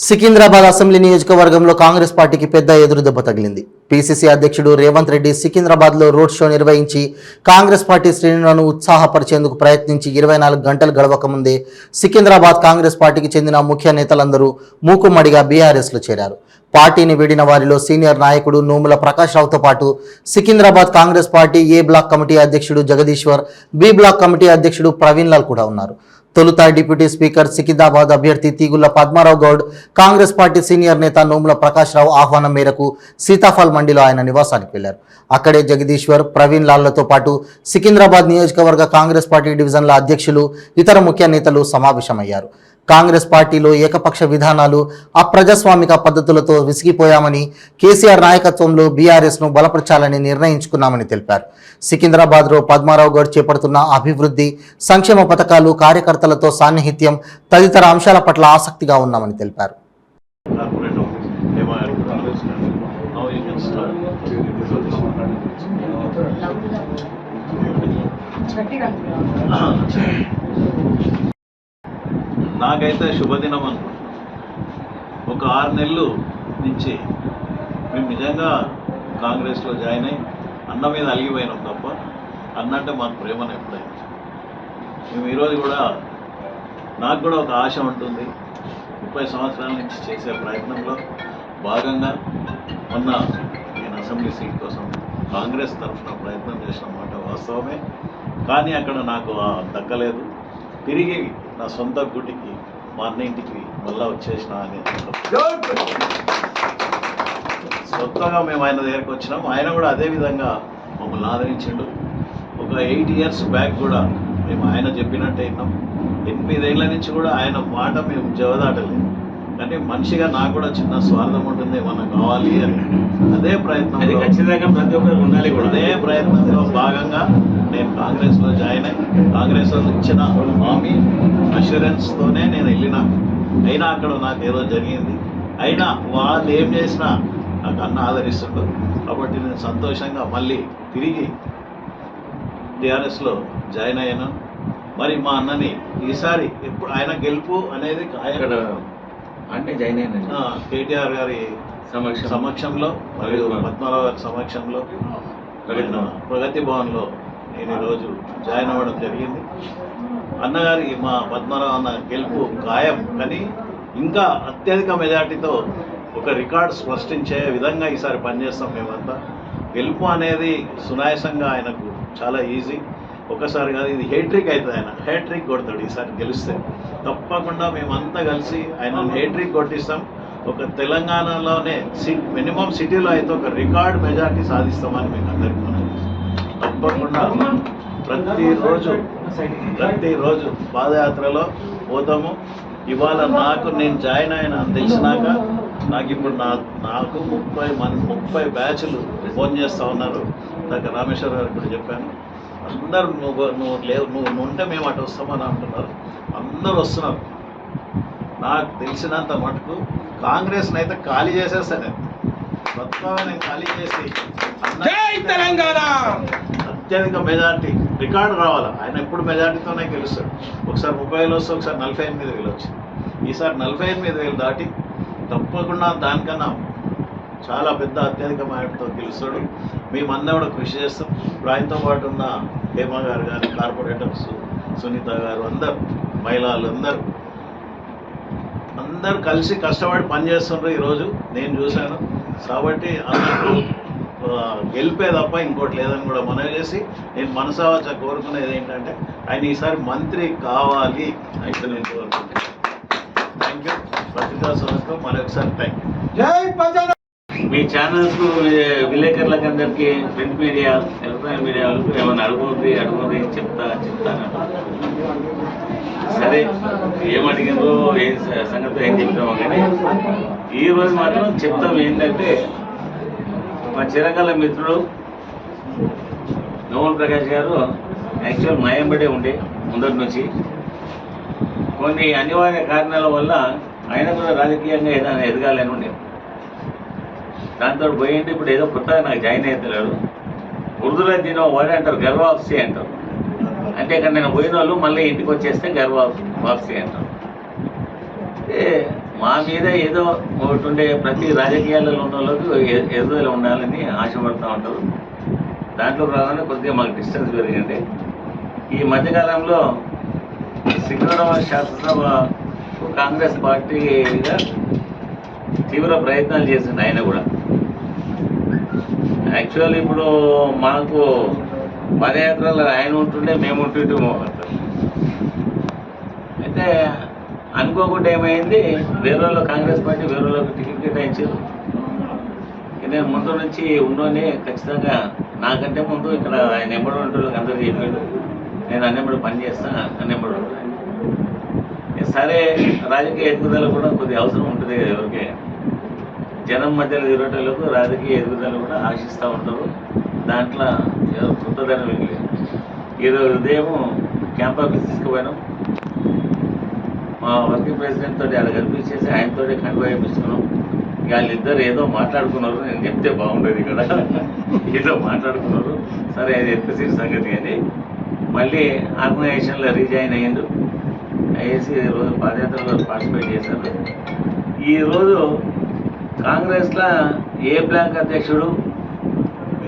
Secunderabad assembly నియోజకవర్గంలో కాంగ్రెస్ పార్టీకి పెద్ద ఎదురుదెబ్బ తగిలింది. పీసీసీ అధ్యక్షుడు రేవంత్ రెడ్డి సికింద్రాబాద్లో రోడ్ షో నిర్వహించి కాంగ్రెస్ పార్టీ శ్రేణులను ఉత్సాహపరిచేందుకు ప్రయత్నించి 24 గంటలు గడవక ముందే సికింద్రాబాద్ కాంగ్రెస్ పార్టీకి చెందిన ముఖ్య నేతలందరూ మూకుమ్మడిగా బీఆర్ఎస్లో చేరారు. పార్టీని వీడిన వారిలో సీనియర్ నాయకుడు నోముల ప్రకాష్ రావుతో పాటు సికింద్రాబాద్ కాంగ్రెస్ పార్టీ ఏ బ్లాక్ కమిటీ అధ్యక్షుడు జగదీశ్వర్, బి బ్లాక్ కమిటీ అధ్యక్షుడు ప్రవీణ్ లాల్ కూడా ఉన్నారు. తొలుత డిప్యూటీ స్పీకర్ సికింద్రాబాద్ అభ్యర్థి తీగుళ్ల పద్మారావు గౌడ్, కాంగ్రెస్ పార్టీ సీనియర్ నేత నోముల ప్రకాష్ రావు ఆహ్వానం మేరకు సీతాఫల్ మండిలో ఆయన నివాసానికి వెళ్లారు. అక్కడే జగదీశ్వర్, ప్రవీణ్ లాల్లతో పాటు సికింద్రాబాద్ నియోజకవర్గ కాంగ్రెస్ పార్టీ డివిజన్ల అధ్యక్షులు, ఇతర ముఖ్య నేతలు సమావేశమయ్యారు. కాంగ్రెస్ పార్టీలో ఏకపక్ష విధానాలు, అప్రజాస్వామిక పద్ధతులతో విసిగిపోయామని, కేసీఆర్ నాయకత్వంలో బీఆర్ఎస్ను బలపరచాలని నిర్ణయించుకున్నామని తెలిపారు. సికింద్రాబాద్లో పద్మారావు గౌడ్ చేపడుతున్న అభివృద్ధి, సంక్షేమ పథకాలు, కార్యకర్తలతో సాన్నిహిత్యం తదితర అంశాల పట్ల ఆసక్తిగా ఉన్నామని తెలిపారు. నాకైతే శుభదినం అనుకుంటున్నాను. ఒక 6 నెలలు నుంచి మేము నిజంగా కాంగ్రెస్లో జాయిన్ అయ్యి అన్న మీద అలిగిపోయినాం తప్ప అన్నంటే మాకు ప్రేమను ఎప్పుడైనా. మేము ఈరోజు కూడా నాకు కూడా ఒక ఆశ ఉంటుంది. 30 సంవత్సరాల నుంచి చేసే ప్రయత్నంలో భాగంగా మొన్న నేను అసెంబ్లీ సీట్ కోసం కాంగ్రెస్ తరఫున ప్రయత్నం చేసిన మాట వాస్తవమే. కానీ అక్కడ నాకు దక్కలేదు. తిరిగి నా సొంత గుడికి, మా అన్న ఇంటికి మళ్ళా వచ్చేసిన అని సొంతంగా మేము ఆయన దగ్గరికి వచ్చినాం. ఆయన కూడా అదేవిధంగా మమ్మల్ని ఆదరించిండు. ఒక 8 ఇయర్స్ బ్యాక్ కూడా మేము ఆయన చెప్పినట్టే విన్నాం. 8 ఏళ్ల నుంచి కూడా ఆయన మాట మేము జవదాటలేదు. కానీ మనిషిగా నాకు కూడా చిన్న స్వార్థం ఉంటుంది, ఏమన్నా కావాలి అని. అదే ప్రయత్నంలో ఖచ్చితంగా ప్రతి ఒక్కరు ఉండాలి కూడా. అదే ప్రయత్నంలో భాగంగా నేను కాంగ్రెస్లో జాయిన్ అయ్యి కాంగ్రెస్ వాళ్ళు ఇచ్చిన హామీ అష్యూరెన్స్తోనే నేను వెళ్ళినా. అయినా అక్కడ నాకు ఏదో జరిగింది. అయినా వాళ్ళు ఏం చేసినా నాకు అన్న ఆదరిస్తుండ్రు. కాబట్టి నేను సంతోషంగా మళ్ళీ తిరిగి టీఆర్ఎస్లో జాయిన్ అయ్యాను. మరి మా అన్నని ఈసారి ఎప్పుడు ఆయన గెలుపు అనేది అంటే జాయిన్ అయినా కేటీఆర్ గారి సమక్షంలో మరియు పద్మారావు గారి సమక్షంలో ప్రగతి భవన్లో నేను ఈరోజు జాయిన్ అవ్వడం జరిగింది. అన్నగారి మా పద్మారావు అన్న గెలుపు ఖాయం. కానీ ఇంకా అత్యధిక మెజార్టీతో ఒక రికార్డు సృష్టించే విధంగా ఈసారి పనిచేస్తాం మేమంతా. గెలుపు అనేది సునాయాసంగా ఆయనకు చాలా ఈజీ. ఒకసారి కాదు, ఇది హేట్రిక్ అవుతుంది. ఆయన హేట్రిక్ కొడతాడు ఈసారి గెలిస్తే. తప్పకుండా మేమంతా కలిసి ఆయన హేట్రిక్ కొట్టిస్తాం. ఒక తెలంగాణలోనే మినిమం సిటీలో అయితే ఒక రికార్డ్ మెజార్టీ సాధిస్తామని మీకు అందరికీ మనం తప్పకుండా ప్రతిరోజు పాదయాత్రలో పోతాము. ఇవాళ నేను జాయిన్ అయినా తెలిసినాక నాకు ఇప్పుడు నాకు 30 బ్యాచ్లు ఫోన్ చేస్తూ ఉన్నారు. దగ్గర రామేశ్వర గారు కూడా చెప్పాను. అందరూ నువ్వు ఉంటే మేము అటు వస్తామని అంటున్నారు. అందరూ వస్తున్నారు. నాకు తెలిసినంత మటుకు కాంగ్రెస్ని అయితే ఖాళీ చేసేస్తాను. మొత్తం నేను ఖాళీ చేసి అత్యధిక మెజార్టీ రికార్డు రావాలి. ఆయన ఎప్పుడు మెజార్టీతోనే గెలుస్తాడు. ఒకసారి 30,000 వస్తే, ఒకసారి 48,000 వచ్చింది. ఈసారి 48,000 దాటి తప్పకుండా దానికన్నా చాలా పెద్ద అత్యధిక మెజార్టీతో గెలుస్తాడు. మేమందరం కూడా కృషి చేస్తాం. ఇప్పుడు ఆయనతో పాటు ఉన్న హేమ గారు కానీ, కార్పొరేటర్స్ సునీత గారు, అందరు మహిళలు అందరూ కలిసి కష్టపడి పనిచేస్తుండ్రు. ఈరోజు నేను చూశాను. కాబట్టి అందరూ గెలిపే తప్ప ఇంకోటి లేదని కూడా మనవి చేసి నేను మనసావచ్చ కోరుకునేది ఏంటంటే ఆయన ఈసారి మంత్రి కావాలి అయితే నేను కోరుకుంటున్నాను. Thank you. పత్రికా సంస్థకు మరొకసారి థ్యాంక్ యూ. మీ ఛానల్స్ విలేకరులకు అందరికీ, ప్రింట్ మీడియా, ఎలక్ట్రానిక్ మీడియా వాళ్ళకు ఏమైనా అడుగుంది చెప్తాను. సరే, ఏమడిగిందో ఏ సంగతి ఏం చెప్తామో కానీ ఈరోజు మాత్రం చెప్తాం ఏంటంటే, మా చిరకాల మిత్రుడు నోముల ప్రకాష్ గారు యాక్చువల్ మాయంబడే ఉండే ముందటి నుంచి. కొన్ని అనివార్య కారణాల వల్ల ఆయన కూడా రాజకీయంగా ఏదైనా ఎదగాలని ఉండే. దాంతో పోయింది. ఇప్పుడు ఏదో కొత్తగా నాకు జాయిన్ అవుతున్నాడు. ఉర్దూలో దీని వర్డ్ అంటారు, గర్వాప్సీ అంటారు. అంటే ఇక్కడ నేను పోయిన వాళ్ళు మళ్ళీ ఇంటికి వచ్చేస్తే గర్వాప్సీ అంటారు. మా మీద ఏదో ఒకటి ఉండే ప్రతి రాజకీయాలలో ఉన్న వాళ్ళకి ఎదుగుదల ఉండాలని ఆశపడుతూ ఉంటారు. దాంట్లో ప్రధానంగా కొద్దిగా మాకు డిస్టెన్స్ పెరిగింది. ఈ మధ్యకాలంలో సికింద్రాబాద్ శాసనసభ కాంగ్రెస్ పార్టీగా తీవ్ర ప్రయత్నాలు చేసింది ఆయన కూడా. యాక్చువల్లీ ఇప్పుడు మాకు పదయాత్రలో ఆయన ఉంటుండే, మేము ఉంటుంటే అయితే అనుకోకుండా ఏమైంది, వేరే వాళ్ళు కాంగ్రెస్ పార్టీ వేరే వాళ్ళకి టికెట్ కేటాయించారు. నేను ముందు నుంచి ఉన్నోనే ఖచ్చితంగా నాకంటే ముందు ఇక్కడ ఆయన ఎంబడి ఉంటోళ్ళకి అందరూ చెప్పాడు, నేను అన్నెంబడి పని చేస్తా, అన్నెంబడి ఉంటాను. సరే, రాజకీయ ఎదుగుదల కూడా కొద్దిగా అవసరం ఉంటుంది కదా ఎవరికి. జనం మధ్యలో తిరగటోళ్ళకు రాజకీయ ఎదుగుదల కూడా ఆశిస్తూ ఉంటారు. దాంట్లో ఏదో కొత్తదనం వెళ్ళి ఈరోజు ఉదయం క్యాంప్ ఆఫీస్ తీసుకుపోయినాం. మా వర్కింగ్ ప్రెసిడెంట్ తోటి అక్కడ కనిపించేసి ఆయనతో కన్వే చేయించుకున్నాం. ఇక వాళ్ళిద్దరు ఏదో మాట్లాడుకున్నారు, నేను చెప్తే బాగుండేది ఇక్కడ, ఏదో మాట్లాడుకున్నారు. సరే, అది ఎత్తుసీరి సంగతి అని మళ్ళీ ఆర్గనైజేషన్లో రీజాయిన్ అయ్యిండు. అయ్యేసి ఈరోజు పాదయాత్రలో పార్టిసిపేట్ చేశారు. ఈరోజు కాంగ్రెస్లో ఏ బ్లాక్ అధ్యక్షుడు,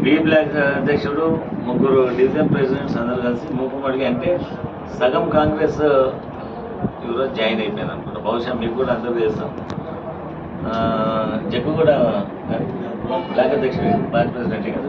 బి బ్లాక్ అధ్యక్షుడు, ముగ్గురు డివిజన్ ప్రెసిడెంట్స్ అందరూ కలిసి మూకుమ్మడిగా, అంటే సగం కాంగ్రెస్ ఈరోజు జాయిన్ అయిపోయాను అనుకుంటా. బహుశా మీకు కూడా అందరూ చేస్తాం. జగ్గు కూడా బ్లాక్ అధ్యక్షుడు, బ్లాక్ ప్రెసిడెంట్ కదా.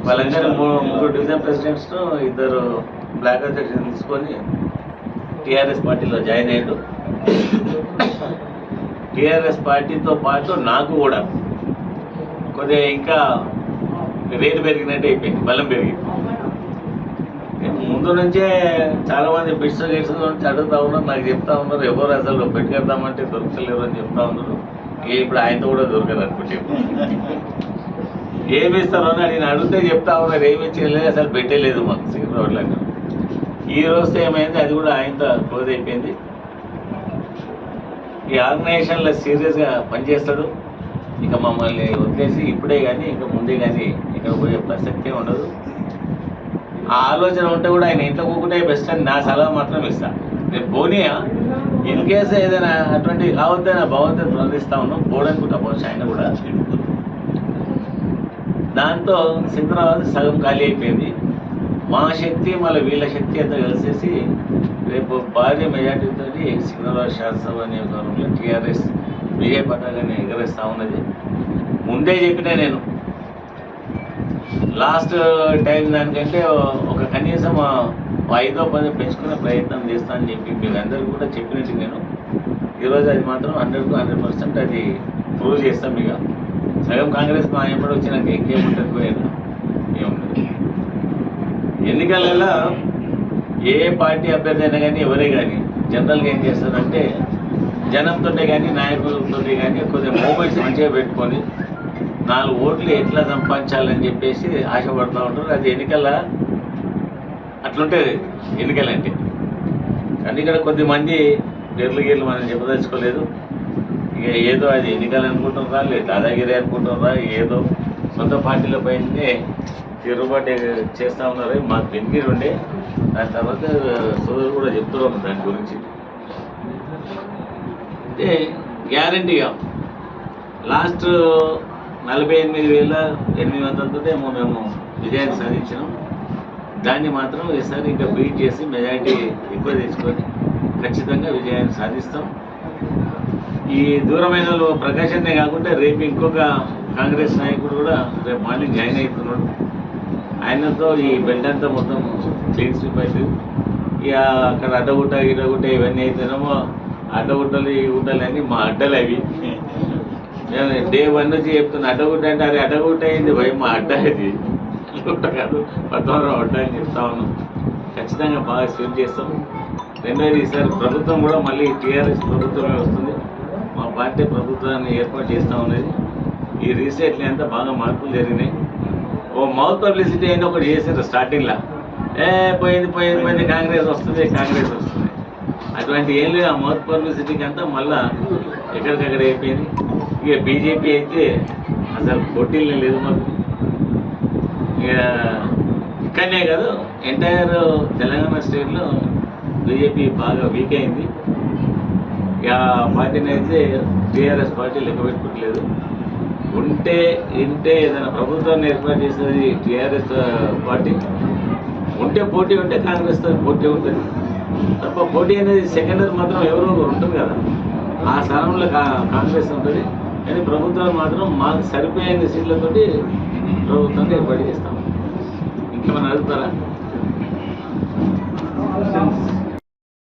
వాళ్ళందరూ ముగ్గురు డివిజన్ ప్రెసిడెంట్స్, ఇద్దరు బ్లాక్ అధ్యక్షుడు తీసుకొని టీఆర్ఎస్ పార్టీలో జాయిన్ అయ్యాడు. టీఆర్ఎస్ పార్టీతో పాటు నాకు కూడా కొద్దిగా ఇంకా రేటు పెరిగినట్టు అయిపోయింది, బలం పెరిగింది. ముందు నుంచే చాలామంది బిట్స్ గిట్స్ నుంచి అడుగుతా ఉన్నారు, నాకు చెప్తా ఉన్నారు ఎవరు అసలు పెట్టుకెడదామంటే దొరకలేరు అని చెప్తా ఉన్నారు. ఇప్పుడు ఆయనతో కూడా దొరకదు అనుకుంటే ఏమి ఇస్తారో అని నేను అడిగితే చెప్తా ఉన్నారు, ఏమి ఇచ్చేయలేదు, అసలు పెట్టలేదు మాకు సికింద్రాబాద్లో. ఈ రోజుతో ఏమైంది, అది కూడా ఆయనతో క్లోజ్ అయిపోయింది. ఈ ఆర్గనైజేషన్లో సీరియస్గా పనిచేస్తాడు. ఇక మమ్మల్ని వదిలేసి ఇప్పుడే కానీ ఇంకా ముందే కానీ ఇక్కడ పోయే ప్రసక్తే ఉండదు. ఆ ఆలోచన ఉంటే కూడా ఆయన ఇంట్లో కూకుంటే బెస్ట్ అని నా సలహా మాత్రం ఇస్తాను. నేను పోనీయా, ఇన్ కేసు ఏదైనా అటువంటివి కావద్దని నా భగవంతుని ప్రార్థిస్తా ఉన్నాం. పోవడానికి బహుశా ఆయన కూడా. దాంతో సికింద్రాబాద్ సగం ఖాళీ అయిపోయింది. మా శక్తి మళ్ళీ వీళ్ళ శక్తి అంతా కలిసేసి రేపు భారీ మెజార్టీతో సికింద్రాబాద్ శాసనసభ నియోజకవర్గంలో టీఆర్ఎస్ విజయ పతాకాన్ని ఎగరేస్తూ ఉన్నది. ముందే చెప్పినా నేను లాస్ట్ టైం దానికంటే ఒక కనీసం 5-10 పెంచుకునే ప్రయత్నం చేస్తానని చెప్పి మీకు అందరికీ కూడా చెప్పినట్టు నేను ఈరోజు అది మాత్రం 100% అది ప్రూవ్ చేస్తాం. ఇక సగం కాంగ్రెస్ మా ఎంబడి వచ్చినాక ఇంకేముంటుంది, పోయాను ఏముంటుంది. ఎన్నికలలో ఏ పార్టీ అభ్యర్థి అయినా కానీ ఎవరే కానీ జనరల్గా ఏం చేస్తారంటే జనంతో కానీ నాయకులతో కానీ కొద్దిగా మూమెంట్స్ మంచిగా పెట్టుకొని 4 ఓట్లు ఎట్లా సంపాదించాలని చెప్పేసి ఆశపడుతూ ఉంటారు. అది ఎన్నికల అట్లుంటుంది ఎన్నికలంటే. కానీ ఇక్కడ కొద్దిమంది గేర్లు మనం చెప్పదలుచుకోలేదు. ఇక ఏదో అది ఎన్నికలు అనుకుంటున్నారా, లేదు దాదాగిరి అనుకుంటున్నారా, ఏదో సొంత పార్టీల పైనే తిరుగుబాటు చేస్తూ ఉన్నారు. మాకు బెనిఫిట్ ఉండే దాని తర్వాత సోదరులు కూడా చెప్తున్నాం దాని గురించి. అంటే గ్యారంటీగా లాస్ట్ 48,800 ఏమో మేము విజయాన్ని సాధించినాం. దాన్ని మాత్రం ఈసారి ఇంకా బీట్ చేసి మెజారిటీ ఎక్కువ తెచ్చుకొని ఖచ్చితంగా విజయాన్ని సాధిస్తాం. ఈ దూరమైన ప్రకాశాన్నే కాకుండా రేపు ఇంకొక కాంగ్రెస్ నాయకుడు కూడా రేపు మార్నింగ్ జాయిన్ అవుతున్నాడు. ఆయనతో ఈ బెల్ట్ అంతా మొత్తం క్లీన్ స్వీప్ అవుతుంది. ఇక అక్కడ అడ్డగుట్ట ఇడ్డగుట్ట ఇవన్నీ అయితేనేమో అడ్డగుట్టలు ఈ గుట్టలు అన్నీ మా అడ్డలు అవి. నేను డే 1 నుంచి చెప్తున్నా, అడ్డగుట్ట అంటే అది అడ్డగుట్ట అయింది భయం, మా అడ్డ అది గుట్ట కాదు, 12 అడ్డ అని చెప్తా ఉన్నాం. ఖచ్చితంగా బాగా స్వీప్ చేస్తాం. రెండోది ఈసారి ప్రభుత్వం కూడా మళ్ళీ టీఆర్ఎస్ ప్రభుత్వమే వస్తుంది. మా పార్టీ ప్రభుత్వాన్ని ఏర్పాటు చేస్తూ ఉన్నది. ఈ రీసెంట్లీ అంతా బాగా మార్పులు జరిగినాయి. ఓ మౌత్ పబ్లిసిటీ అయినా ఒకటి చేశారు స్టార్టింగ్లో, పోయింది కాంగ్రెస్ వస్తుంది. అటువంటి ఏం లేదు. ఆ మౌత్ పబ్లిసిటీకి అంతా మళ్ళా ఎక్కడికక్కడ అయిపోయింది. ఇక బీజేపీ అయితే అసలు పోటీలే లేదు మాకు. ఇక ఇక్కడనే కాదు, ఎంటైర్ తెలంగాణ స్టేట్లో బీజేపీ బాగా వీక్ అయింది. ఆ పార్టీని అయితే టీఆర్ఎస్ పార్టీ లెక్క పెట్టుకోవట్లేదు. ఉంటే ఏదైనా ప్రభుత్వాన్ని ఏర్పాటు చేసేది టీఆర్ఎస్ పార్టీ, ఉంటే పోటీ ఉంటే కాంగ్రెస్తో పోటీ ఉంటుంది తప్ప పోటీ అనేది సెకండరీ మాత్రం ఎవరో ఒకరు ఉంటుంది కదా, ఆ స్థానంలో కాంగ్రెస్ ఉంటుంది. కానీ ప్రభుత్వాలు మాత్రం మాకు సరిపోయే సీట్లతోటి ప్రభుత్వాన్ని ఏర్పాటు చేస్తాం. ఇంకేమైనా అడుగుతారా?